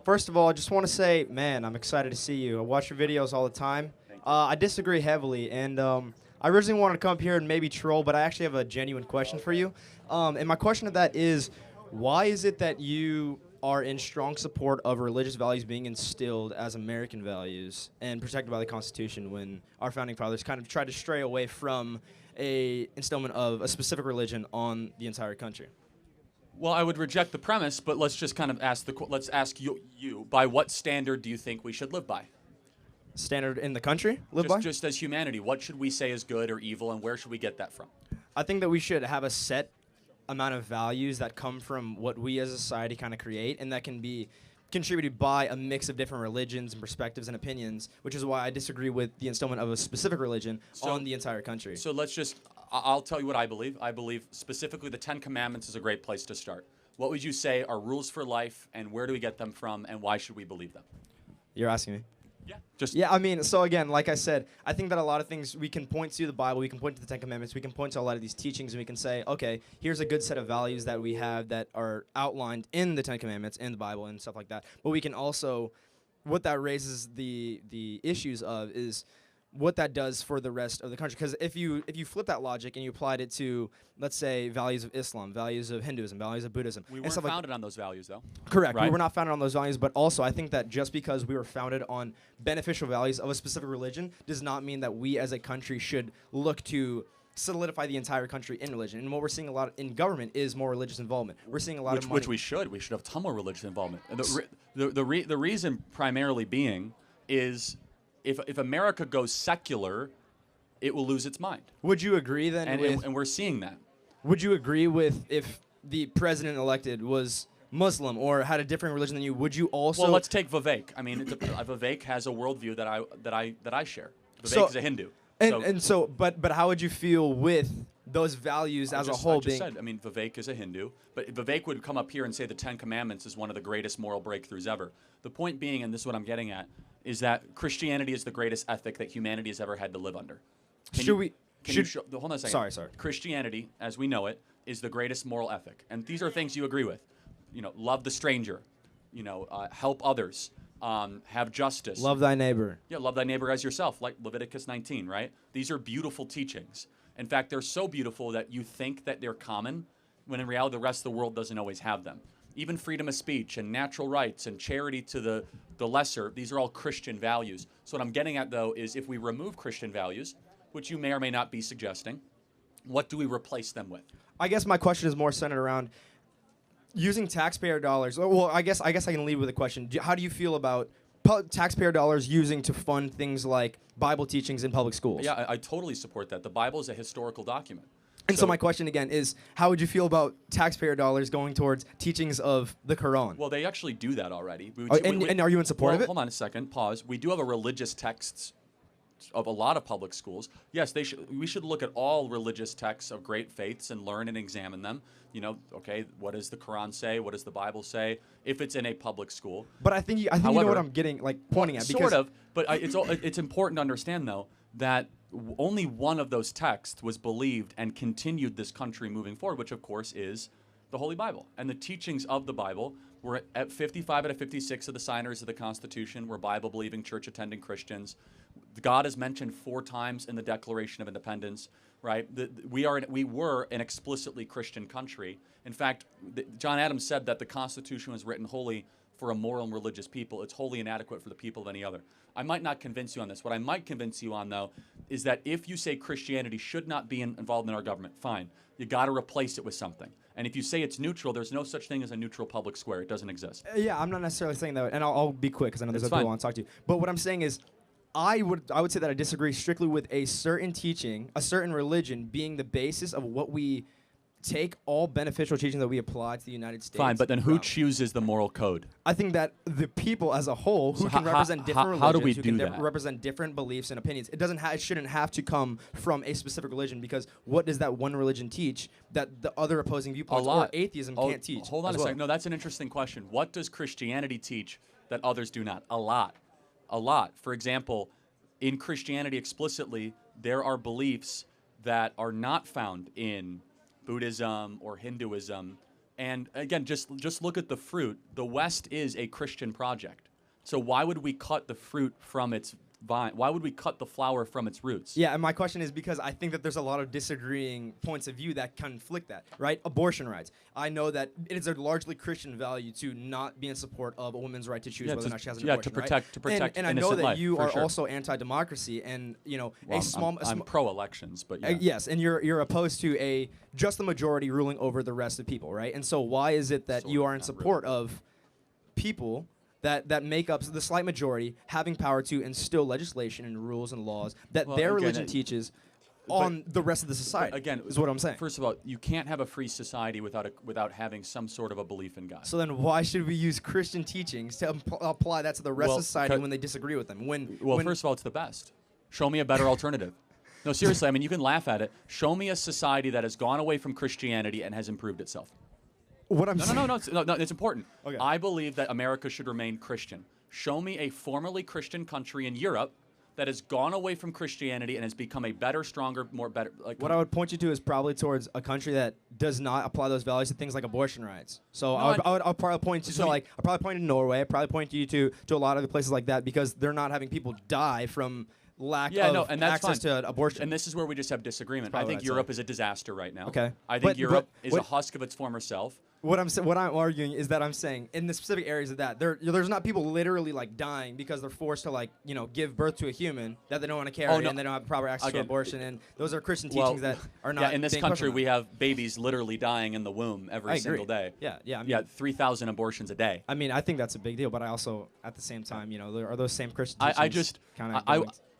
First of all, I just want to say, man, I'm excited to see you. I watch your videos all the time. I disagree heavily, and I originally wanted to come up here and maybe troll, but I actually have a genuine question for you. And my question to that is, why is it that you are in strong support of religious values being instilled as American values and protected by the Constitution when our founding fathers kind of tried to stray away from a instillment of a specific religion on the entire country? Well, I would reject the premise, but let's just kind of let's ask you, by what standard do you think we should live by? Standard in the country, Just as humanity, what should we say is good or evil, and where should we get that from? I think that we should have a set amount of values that come from what we as a society kind of create, and that can be contributed by a mix of different religions and perspectives and opinions, which is why I disagree with the instillment of a specific religion on the entire country. So I'll tell you what I believe. I believe specifically the Ten Commandments is a great place to start. What would you say are rules for life, and where do we get them from, and why should we believe them? You're asking me? Yeah. Yeah, I mean, so again, like I said, I think that a lot of things we can point to the Bible, we can point to the Ten Commandments, we can point to a lot of these teachings, and we can say, okay, here's a good set of values that we have that are outlined in the Ten Commandments, in the Bible, and stuff like that. But we can also, what that raises the issues of is what that does for the rest of the country. Because if you flip that logic and you applied it to, let's say, values of Islam, values of Hinduism, values of Buddhism. We weren't founded on those values, though. Correct. Right? We were not founded on those values, but also I think that just because we were founded on beneficial values of a specific religion does not mean that we as a country should look to solidify the entire country in religion. And what we're seeing a lot in government is more religious involvement. We're seeing a lot of money. Which we should. We should have a ton more religious involvement. And the reason primarily being is if America goes secular, it will lose its mind. Would you agree then? And we're seeing that. Would you agree with if the president elected was Muslim or had a different religion than you? Would you also? Well, let's take Vivek. I mean, Vivek has a worldview that I share. Vivek is a Hindu. But how would you feel with those values as a whole being? I mean, Vivek is a Hindu, but Vivek would come up here and say the Ten Commandments is one of the greatest moral breakthroughs ever. The point being, and this is what I'm getting at, is that Christianity is the greatest ethic that humanity has ever had to live under. Hold on a second. Sorry. Christianity, as we know it, is the greatest moral ethic, and these are things you agree with. You know, love the stranger. You know, help others. Have justice. Love thy neighbor. Yeah, love thy neighbor as yourself, like Leviticus 19, right? These are beautiful teachings. In fact, they're so beautiful that you think that they're common, when in reality the rest of the world doesn't always have them. Even freedom of speech and natural rights and charity to the lesser, these are all Christian values. So what I'm getting at, though, is if we remove Christian values, which you may or may not be suggesting, what do we replace them with? I guess my question is more centered around using taxpayer dollars. Well, I guess I can lead with a question. How do you feel about taxpayer dollars using to fund things like Bible teachings in public schools? Yeah, I totally support that. The Bible is a historical document. And so my question again is, how would you feel about taxpayer dollars going towards teachings of the Quran? Well, they actually do that already. And are you in support of it? Hold on a second. Pause. We do have a religious texts of a lot of public schools. Yes, we should look at all religious texts of great faiths and learn and examine them. You know, okay, what does the Quran say? What does the Bible say? If it's in a public school. But I think you know what I'm getting, pointing at. Sort of, but it's important to understand, though, that only one of those texts was believed and continued this country moving forward, which, of course, is the Holy Bible. And the teachings of the Bible were at 55 out of 56 of the signers of the Constitution were Bible-believing, church-attending Christians. God is mentioned 4 times in the Declaration of Independence, right? We were an explicitly Christian country. In fact, John Adams said that the Constitution was written wholly for a moral and religious people. It's wholly inadequate for the people of any other. I might not convince you on this. What I might convince you on, though, is that if you say Christianity should not be involved in our government, fine. You got to replace it with something. And if you say it's neutral, there's no such thing as a neutral public square. It doesn't exist. Yeah, I'm not necessarily saying that, and I'll be quick because I know there's other people I want to talk to. But what I'm saying is, I would say that I disagree strictly with a certain teaching, a certain religion being the basis of what we take all beneficial teaching that we apply to the United States. Fine, but then who chooses the moral code? I think that the people as a whole who can represent different religions, how do we who do can that? represent different beliefs and opinions. It shouldn't have to come from a specific religion, because what does that one religion teach that the other opposing viewpoints or atheism can't teach? Hold on a second. No, that's an interesting question. What does Christianity teach that others do not? A lot. A lot. For example, in Christianity explicitly, there are beliefs that are not found in Buddhism or Hinduism And again, just look at the fruit. The West is a Christian project. So why would we cut the fruit from its vine? Why would we cut the flower from its roots? Yeah, and my question is because I think that there's a lot of disagreeing points of view that conflict that, right? Abortion rights. I know that it is a largely Christian value to not be in support of a woman's right to choose whether or not she has an abortion, to right? protect and I know innocent that life, you for are sure. also anti-democracy, and Well, I'm pro-elections, but yeah. yes, and you're opposed to a just the majority ruling over the rest of people, right? And so why is it that you are in support of people that make up the slight majority having power to instill legislation and rules and laws that their religion teaches on the rest of the society? Again, is what I'm saying. First of all, you can't have a free society without having some sort of a belief in God. So then why should we use Christian teachings to apply that to the rest of society when they disagree with them? First of all, it's the best. Show me a better alternative. No, seriously, I mean, you can laugh at it. Show me a society that has gone away from Christianity and has improved itself. What I'm saying. No, it's important. Okay. I believe that America should remain Christian. Show me a formerly Christian country in Europe that has gone away from Christianity and has become a better, stronger, more better. What I would point you to is probably towards a country that does not apply those values to things like abortion rights. So I'll probably point you to I'll probably point to Norway. I'd probably point you to a lot of the places like that because they're not having people die from lack of access to abortion. And this is where we just have disagreement. I think Europe is a disaster right now. Okay. I think Europe is a husk of its former self. What I'm arguing is that I'm saying in the specific areas of that there's not people literally like dying because they're forced to give birth to a human that they don't want to carry and they don't have proper access to abortion, and those are Christian teachings that are not. Yeah, in this country we have babies literally dying in the womb every single day. Yeah. I mean, 3,000 abortions a day. I mean, I think that's a big deal, but I also at the same time, there are those same Christian teachings.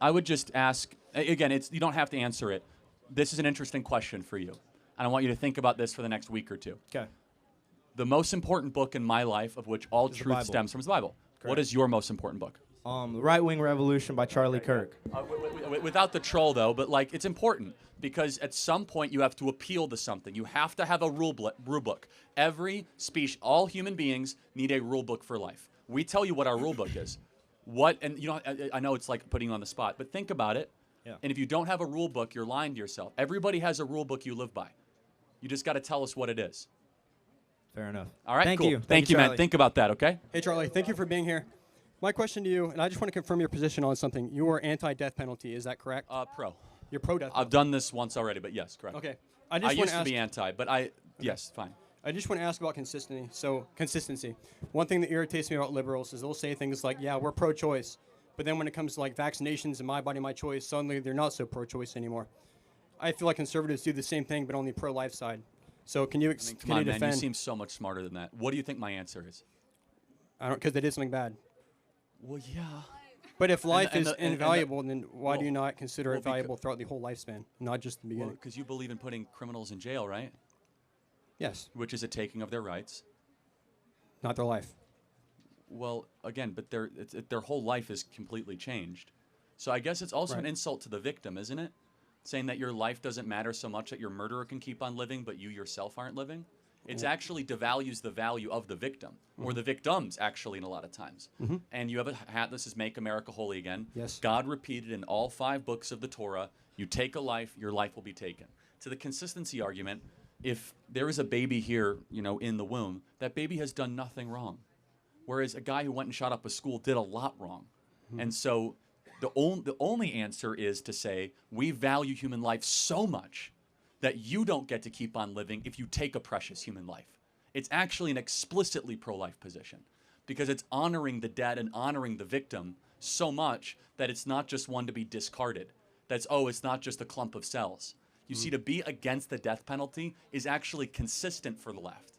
I would just ask again. You don't have to answer it. This is an interesting question for you, and I want you to think about this for the next week or two. Okay. The most important book in my life, of which all truth stems from, is the Bible. Correct. What is your most important book? The Right-Wing Revolution by Charlie Kirk. Without the troll, though, but it's important because at some point you have to appeal to something. You have to have a rule book. Every species, all human beings need a rule book for life. We tell you what our rule book is. I know it's like putting you on the spot, but think about it. Yeah. And if you don't have a rule book, you're lying to yourself. Everybody has a rule book you live by. You just got to tell us what it is. Fair enough. All right, Thank cool. you. Thank you, man. Think about that, okay? Hey, Charlie, thank you for being here. My question to you, and I just want to confirm your position on something. You are anti-death penalty, is that correct? Pro. You're pro-death penalty. I've done this once already, but yes, correct. Okay. I used to be anti, but yes, fine. I just want to ask about consistency. Consistency. One thing that irritates me about liberals is they'll say things like, yeah, we're pro-choice. But then when it comes to vaccinations and my body, my choice, suddenly they're not so pro-choice anymore. I feel like conservatives do the same thing, but on the pro-life side. So can you come on, man, you seem so much smarter than that. What do you think my answer is? I don't, because they did something bad. Well, yeah. But if life is invaluable, then why do you not consider it valuable throughout the whole lifespan, not just the beginning? Because you believe in putting criminals in jail, right? Yes. Which is a taking of their rights. Not their life. Well, again, but their whole life is completely changed. So I guess it's also an insult to the victim, isn't it? Saying that your life doesn't matter so much that your murderer can keep on living, but you yourself aren't living. It actually devalues the value of the victim, or the victims, actually, in a lot of times. And you have this is Make America Holy Again. Yes. God repeated in all 5 books of the Torah, you take a life, your life will be taken. To the consistency argument, if there is a baby here, in the womb, that baby has done nothing wrong. Whereas a guy who went and shot up a school did a lot wrong. And so the only answer is to say we value human life so much that you don't get to keep on living if you take a precious human life. It's actually an explicitly pro-life position because it's honoring the dead and honoring the victim so much that it's not just one to be discarded. It's not just a clump of cells. You see, to be against the death penalty is actually consistent for the left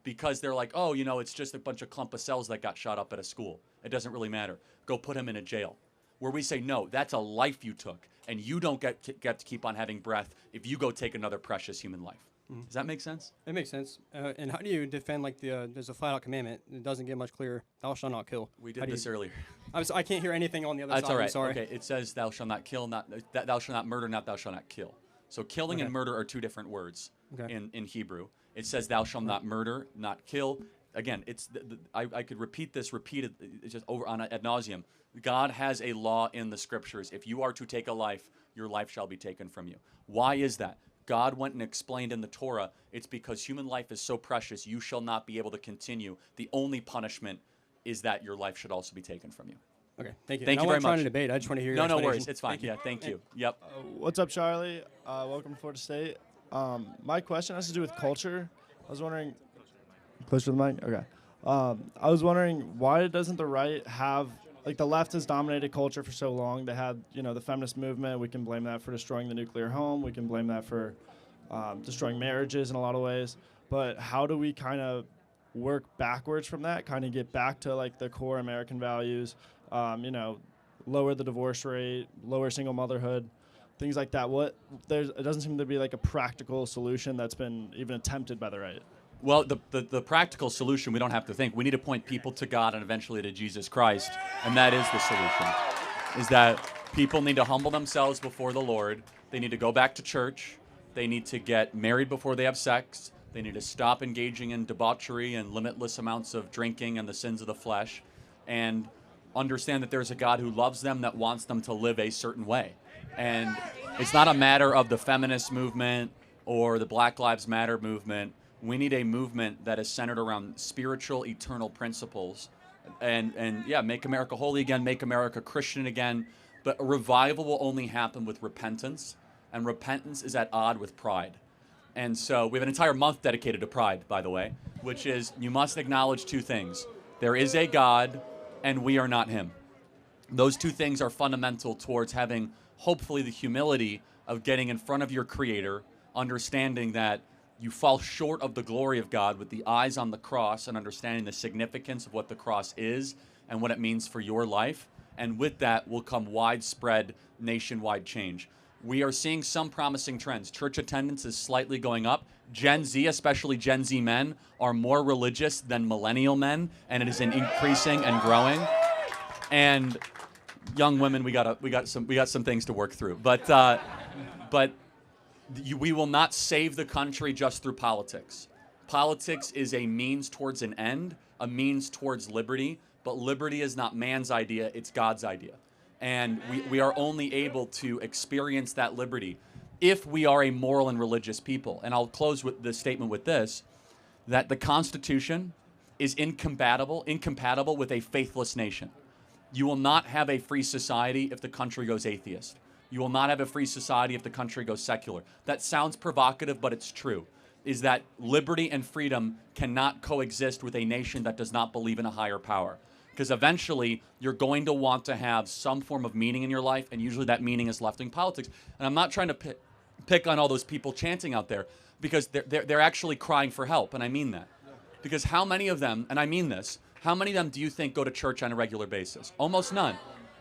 because they're like, it's just a bunch of clump of cells that got shot up at a school. It doesn't really matter. Go put him in a jail. Where we say, no, that's a life you took, and you don't get to keep on having breath if you go take another precious human life. Does that make sense? It makes sense. And how do you defend, there's a flat-out commandment. It doesn't get much clearer. Thou shalt not kill. We did this earlier. I can't hear anything on the other side. That's all right. I'm sorry. Okay, it says, thou shalt not kill, thou shalt not murder, not thou shalt not kill. So killing and murder are 2 different words in Hebrew. It says, thou shalt not murder, not kill. Again, I could repeat this repeatedly, just over on ad nauseum. God has a law in the scriptures. If you are to take a life, your life shall be taken from you. Why is that? God went and explained in the Torah, it's because human life is so precious, you shall not be able to continue. The only punishment is that your life should also be taken from you. Okay, thank you. Thank you I'm very not trying much. to debate. I just want to hear your No explanation. worries. It's fine. Yeah, thank you. Yep. What's up, Charlie? Welcome to Florida State. My question has to do with culture. I was wondering, closer to the mic? Okay. I was wondering, why doesn't the right have, like, the left has dominated culture for so long. They had, the feminist movement. We can blame that for destroying the nuclear home. We can blame that for destroying marriages in a lot of ways. But how do we kind of work backwards from that, kind of get back to, like, the core American values, lower the divorce rate, lower single motherhood, things like that? It doesn't seem to be like a practical solution that's been even attempted by the right. Well, the practical solution, we don't have to think. We need to point people to God and eventually to Jesus Christ, and that is the solution, is that people need to humble themselves before the Lord. They need to go back to church. They need to get married before they have sex. They need to stop engaging in debauchery and limitless amounts of drinking and the sins of the flesh, and understand that there's a God who loves them, that wants them to live a certain way. And it's not a matter of the feminist movement or the Black Lives Matter movement. We need a movement that is centered around spiritual, eternal principles. And yeah, make America holy again, make America Christian again. But a revival will only happen with repentance, and repentance is at odds with pride. And so we have an entire month dedicated to pride, by the way, which is you must acknowledge two things. There is a God, and we are not him. Those two things are fundamental towards having, hopefully, the humility of getting in front of your Creator, understanding that you fall short of the glory of God with the eyes on the cross and understanding the significance of what the cross is and what it means for your life. And with that will come widespread nationwide change. We are seeing some promising trends. Church attendance is slightly going up. Gen Z, especially Gen Z men, are more religious than millennial men, and it is increasing and growing. And young women, we got some things to work through. But we will not save the country just through politics. Politics is a means towards an end, a means towards liberty, but liberty is not man's idea, it's God's idea. And we are only able to experience that liberty if we are a moral and religious people. And I'll close with the statement with this, that the Constitution is incompatible with a faithless nation. You will not have a free society if the country goes atheist. You will not have a free society if the country goes secular. That sounds provocative, but it's true, is that liberty and freedom cannot coexist with a nation that does not believe in a higher power. Because eventually, you're going to want to have some form of meaning in your life, and usually that meaning is left-wing politics. And I'm not trying to pick on all those people chanting out there, because they're actually crying for help, and I mean that. Because how many of them, and I mean this, how many of them do you think go to church on a regular basis? Almost none.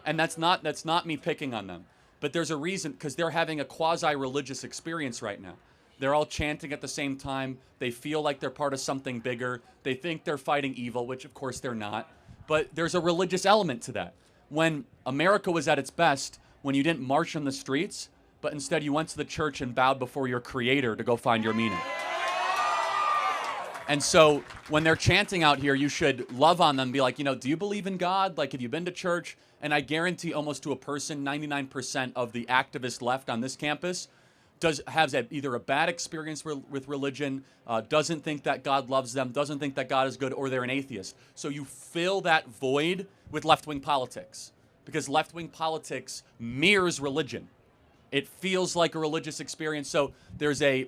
And that's not me picking on them. But there's a reason, because they're having a quasi-religious experience right now. They're all chanting at the same time. They feel like they're part of something bigger. They think they're fighting evil, which of course they're not. But there's a religious element to that. When America was at its best, when you didn't march in the streets, but instead you went to the church and bowed before your Creator to go find your meaning. And so when they're chanting out here, you should love on them and be like, do you believe in God? Like, have you been to church? And I guarantee almost to a person, 99% of the activist left on this campus has either a bad experience with religion, doesn't think that God loves them, doesn't think that God is good, or they're an atheist. So you fill that void with left-wing politics, because left-wing politics mirrors religion. It feels like a religious experience. So there's a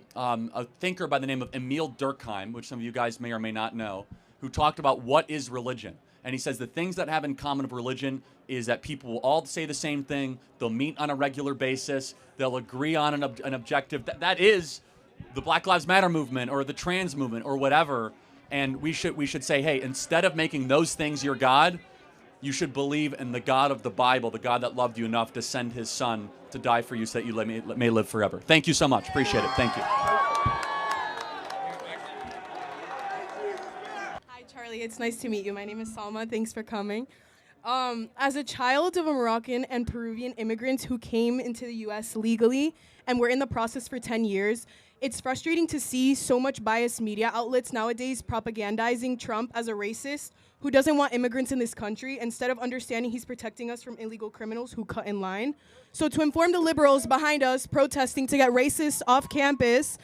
thinker by the name of Emil Durkheim, which some of you guys may or may not know, who talked about what is religion. And he says the things that have in common of religion is that people will all say the same thing. They'll meet on a regular basis. They'll agree on an objective. That is the Black Lives Matter movement or the trans movement or whatever. And we should say, hey, instead of making those things your God, you should believe in the God of the Bible, the God that loved you enough to send his son to die for you so that you may live forever. Thank you so much. Appreciate it. Thank you. Charlie, it's nice to meet you. My name is Salma. Thanks for coming. As a child of a Moroccan and Peruvian immigrants who came into the U.S. legally and were in the process for 10 years, it's frustrating to see so much biased media outlets nowadays propagandizing Trump as a racist who doesn't want immigrants in this country instead of understanding he's protecting us from illegal criminals who cut in line. So to inform the liberals behind us protesting to get racists off campus,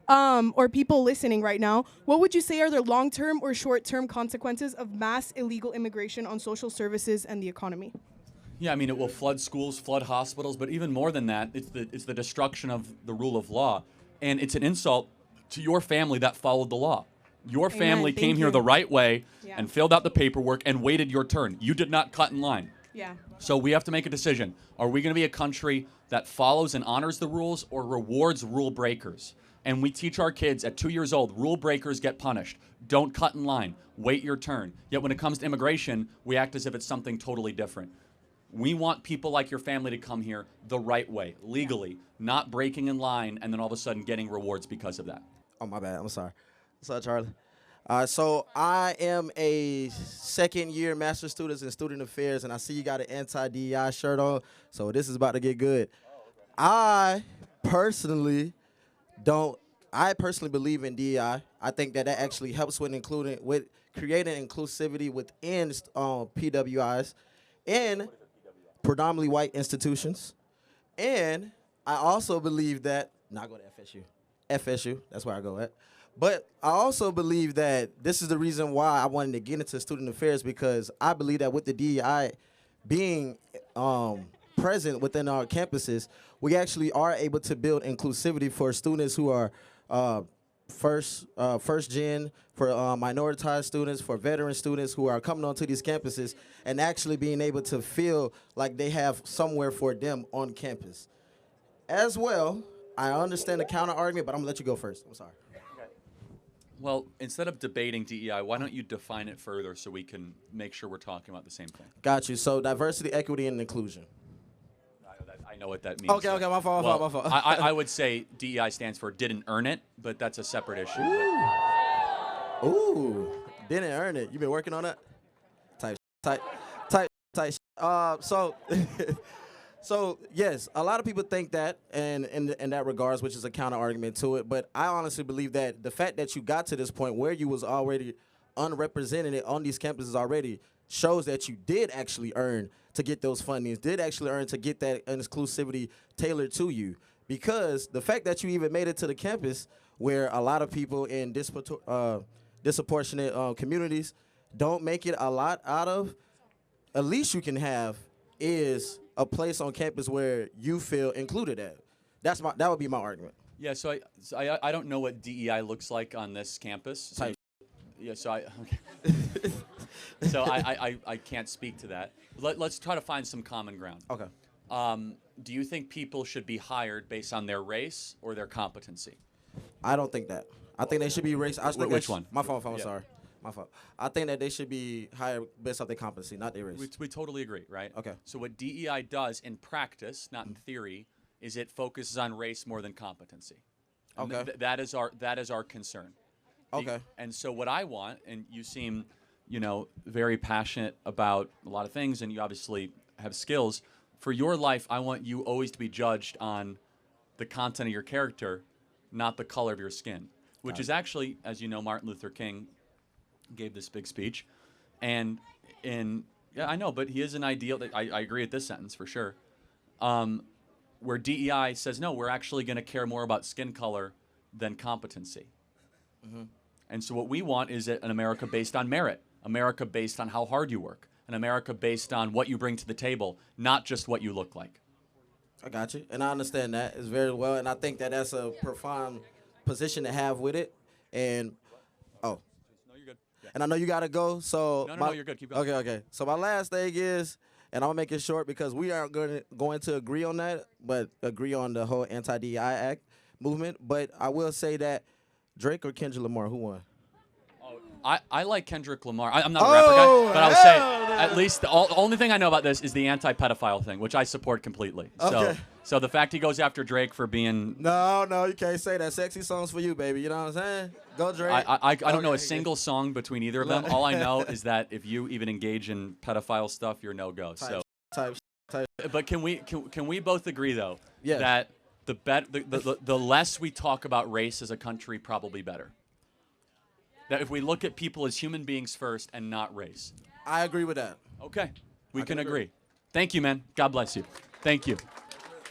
or people listening right now, what would you say are the long-term or short-term consequences of mass illegal immigration on social services and the economy? Yeah, I mean, it will flood schools, flood hospitals, but even more than that, it's the destruction of the rule of law. And it's an insult to your family that followed the law. Your family Thank came here you. the right way Yeah. and filled out the paperwork and waited your turn. You did not cut in line. Yeah. So we have to make a decision. Are we going to be a country that follows and honors the rules or rewards rule breakers? And we teach our kids at 2 years old, rule breakers get punished. Don't cut in line. Wait your turn. Yet when it comes to immigration, we act as if it's something totally different. We want people like your family to come here the right way, legally, not breaking in line and then all of a sudden getting rewards because of that. Oh, my bad. I'm sorry. What's up, Charlie? So I am a second-year master's student in student affairs, and I see you got an anti-DEI shirt on, so this is about to get good. I personally believe in DEI. I think that actually helps with creating inclusivity within PWIs and predominantly white institutions. And I also believe that, I go to FSU, that's where I go at. But I also believe that this is the reason why I wanted to get into student affairs, because I believe that with the DEI being present within our campuses, we actually are able to build inclusivity for students who are first gen, for minoritized students, for veteran students who are coming onto these campuses and actually being able to feel like they have somewhere for them on campus. As well, I understand the counter argument, but I'm gonna let you go first. I'm sorry. Well, instead of debating DEI, why don't you define it further so we can make sure we're talking about the same thing? Got you. So diversity, equity, and inclusion. I know what that means. Okay, my fault, my fault. I would say DEI stands for didn't earn it, but that's a separate issue. Ooh, didn't earn it. You been working on that? Type. So yes, a lot of people think that, and in that regards, which is a counter argument to it. But I honestly believe that the fact that you got to this point where you was already unrepresented on these campuses already shows that you did actually earn to get those fundings, did actually earn to get that inclusivity tailored to you. Because the fact that you even made it to the campus where a lot of people in disproportionate communities don't make it a lot out of, at least you can have is a place on campus where you feel included at. That would be my argument. Yeah, so I don't know what DEI looks like on this campus. So I can't speak to that. Let's try to find some common ground. Okay. Do you think people should be hired based on their race or their competency? I don't think that. I think they should be race. Which one? My fault. I'm sorry. My fault. I think that they should be hired based off their competency, not their race. We totally agree, right? Okay. So what DEI does in practice, not in theory, is it focuses on race more than competency. And Okay. That is our concern. Okay. And so what I want, and you seem, very passionate about a lot of things, and you obviously have skills. For your life, I want you always to be judged on the content of your character, not the color of your skin, which is actually, as you know, Martin Luther King gave this big speech, and yeah, I know, but he is an ideal. I agree with this sentence for sure. Where DEI says no, we're actually going to care more about skin color than competency. Mm-hmm. And so what we want is an America based on merit, America based on how hard you work, an America based on what you bring to the table, not just what you look like. I got you, and I understand that as very well, and I think that that's a profound position to have with it. And No, you're good. Yeah. and I know you gotta go, so No, you're good. Keep going. Okay. So my last thing is, and I'll make it short because we aren't going to agree on that, but agree on the whole anti-DEI act movement. But I will say that Drake or Kendrick Lamar, who won? I like Kendrick Lamar. I'm not a rapper guy, but I would say at least the only thing I know about this is the anti-pedophile thing, which I support completely. Okay. So the fact he goes after Drake for being No, you can't say that. Sexy songs for you, baby. You know what I'm saying? Go Drake. I don't know a single song between either of them. All I know is that if you even engage in pedophile stuff, you're no go. So, Type. but can we both agree though Yes. that the less we talk about race as a country, probably better. That if we look at people as human beings first and not race. I agree with that. Okay, we can agree. agree. Thank you, man. God bless you. Thank you.